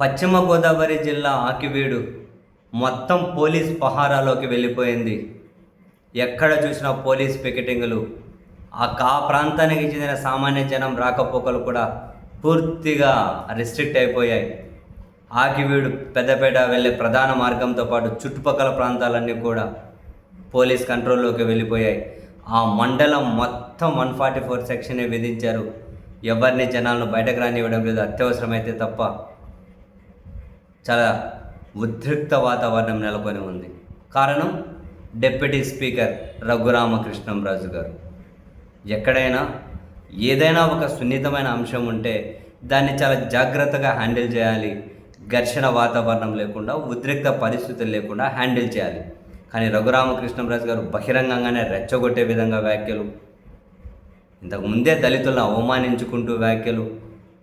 పశ్చిమ గోదావరి జిల్లా ఆకివీడు మొత్తం పోలీస్ పహారాలోకి వెళ్ళిపోయింది. ఎక్కడ చూసినా పోలీస్ పికెటింగులు. ఆ ప్రాంతానికి చెందిన సామాన్య జనం రాకపోకలు కూడా పూర్తిగా రిస్ట్రిక్ట్ అయిపోయాయి. ఆకివీడు పెద్దపేట వెళ్ళే ప్రధాన మార్గంతో పాటు చుట్టుపక్కల ప్రాంతాలన్నీ కూడా పోలీస్ కంట్రోల్లోకి వెళ్ళిపోయాయి. ఆ మండలం మొత్తం 144 సెక్షనే విధించారు. ఎవరిని జనాలను బయటకు రానివ్వడం లేదు, అత్యవసరమైతే తప్ప. చాలా ఉద్రిక్త వాతావరణం నెలకొని ఉంది. కారణం డిప్యూటీ స్పీకర్ రఘురామకృష్ణంరాజు గారు. ఎక్కడైనా ఏదైనా ఒక సున్నితమైన అంశం ఉంటే దాన్ని చాలా జాగ్రత్తగా హ్యాండిల్ చేయాలి. ఘర్షణ వాతావరణం లేకుండా, ఉద్రిక్త పరిస్థితులు లేకుండా హ్యాండిల్ చేయాలి. కానీ రఘురామకృష్ణంరాజు గారు బహిరంగంగానే రెచ్చగొట్టే విధంగా వ్యాఖ్యలు, ఇంతకుముందే దళితులను అవమానించుకుంటూ వ్యాఖ్యలు,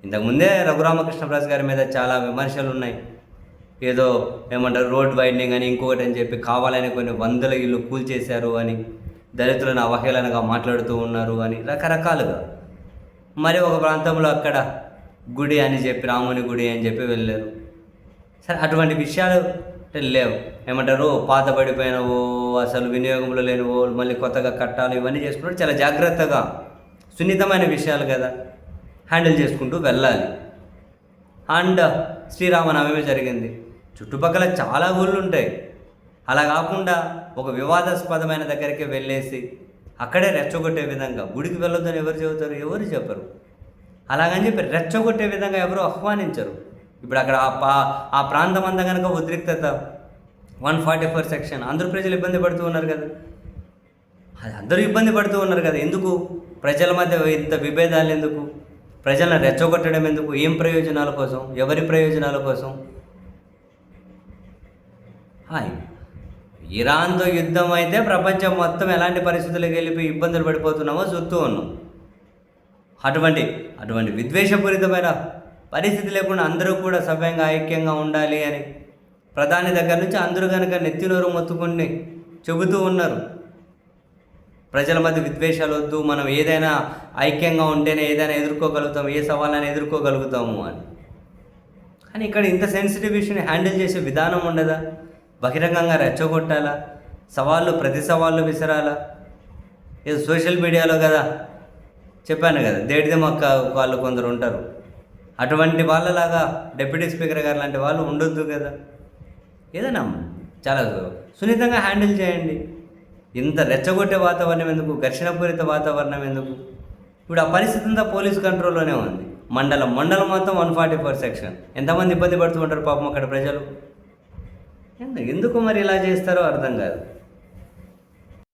ఇంతకుముందే రఘురామకృష్ణంరాజు గారి మీద చాలా విమర్శలు ఉన్నాయి. ఏదో ఏమంటారు రోడ్ వైండింగ్ అని ఇంకొకటి అని చెప్పి కావాలని కొన్ని వందల ఇల్లు కూల్చేశారు అని, దళితులను అవహేళనగా మాట్లాడుతూ ఉన్నారు అని రకరకాలుగా. మరి ఒక ప్రాంతంలో అక్కడ గుడి అని చెప్పి, రాముని గుడి అని చెప్పి వెళ్ళారు. సరే, అటువంటి విషయాలు లేవు. ఏమంటారు పాతబడిపోయినవో, అసలు వినియోగంలో లేనివో మళ్ళీ కొత్తగా కట్టాలి, ఇవన్నీ చేసుకుంటూ చాలా జాగ్రత్తగా, సున్నితమైన విషయాలు కదా, హ్యాండిల్ చేసుకుంటూ వెళ్ళాలి. అండ్ శ్రీరామనవమి జరిగింది. చుట్టుపక్కల చాలా ఊళ్ళు ఉంటాయి. అలా కాకుండా ఒక వివాదాస్పదమైన దగ్గరికి వెళ్ళేసి అక్కడే రెచ్చగొట్టే విధంగా, గుడికి వెళ్ళొద్దని ఎవరు చెబుతారు? ఎవరు చెప్పరు. అలాగని చెప్పి రెచ్చగొట్టే విధంగా ఎవరు ఆహ్వానించరు. ఇప్పుడు అక్కడ ఆ ప్రాంతం అంతా కనుక ఉద్రిక్తత, 144 సెక్షన్, అందరూ ప్రజలు ఇబ్బంది పడుతూ ఉన్నారు కదా. అది అందరూ ఇబ్బంది పడుతూ ఉన్నారు కదా. ఎందుకు ప్రజల మధ్య ఇంత విభేదాలు? ఎందుకు ప్రజలను రెచ్చగొట్టడం? ఎందుకు? ఏం ప్రయోజనాల కోసం? ఎవరి ప్రయోజనాల కోసం? ఇరాన్తో యుద్ధం అయితే ప్రపంచం మొత్తం ఎలాంటి పరిస్థితులకు వెళ్ళిపోయి ఇబ్బందులు పడిపోతున్నామో చూస్తూ ఉన్నాం. అటువంటి విద్వేషపూరితమైన పరిస్థితి లేకుండా అందరూ కూడా సవ్యంగా ఐక్యంగా ఉండాలి అని ప్రధాని దగ్గర నుంచి అందరూ కనుక నెత్తినోరు మొత్తుకుని చెబుతూ ఉన్నారు. ప్రజల మధ్య విద్వేషాలు వద్దు, మనం ఏదైనా ఐక్యంగా ఉంటేనే ఏదైనా ఎదుర్కోగలుగుతాం, ఏ సవాళ్ళని ఎదుర్కోగలుగుతాము అని. కానీ ఇక్కడ ఇంత సెన్సిటివ్ ఇష్యూని హ్యాండిల్ చేసే విధానం ఉండదా? బహిరంగంగా రెచ్చగొట్టాలా? ప్రతి సవాళ్ళు విసరాలా? ఏదో సోషల్ మీడియాలో కదా చెప్పాను కదా, దేడిదే మొక్క వాళ్ళు కొందరు ఉంటారు. అటువంటి వాళ్ళలాగా డిప్యూటీ స్పీకర్ గారు లాంటి వాళ్ళు ఉండొద్దు కదా. ఏదైనా చాలా సున్నితంగా హ్యాండిల్ చేయండి. ఇంత రెచ్చగొట్టే వాతావరణం ఎందుకు? ఘర్షణపూరిత వాతావరణం ఎందుకు? ఇప్పుడు ఆ పరిస్థితి అంతా పోలీసు కంట్రోల్లోనే ఉంది. మండలం మొత్తం 144 సెక్షన్. ఎంతమంది ఇబ్బంది పడుతూ ఉంటారు పాపం అక్కడ ప్రజలు. ఎందుకు మరి ఇలా చేస్తారో అర్థం కాదు.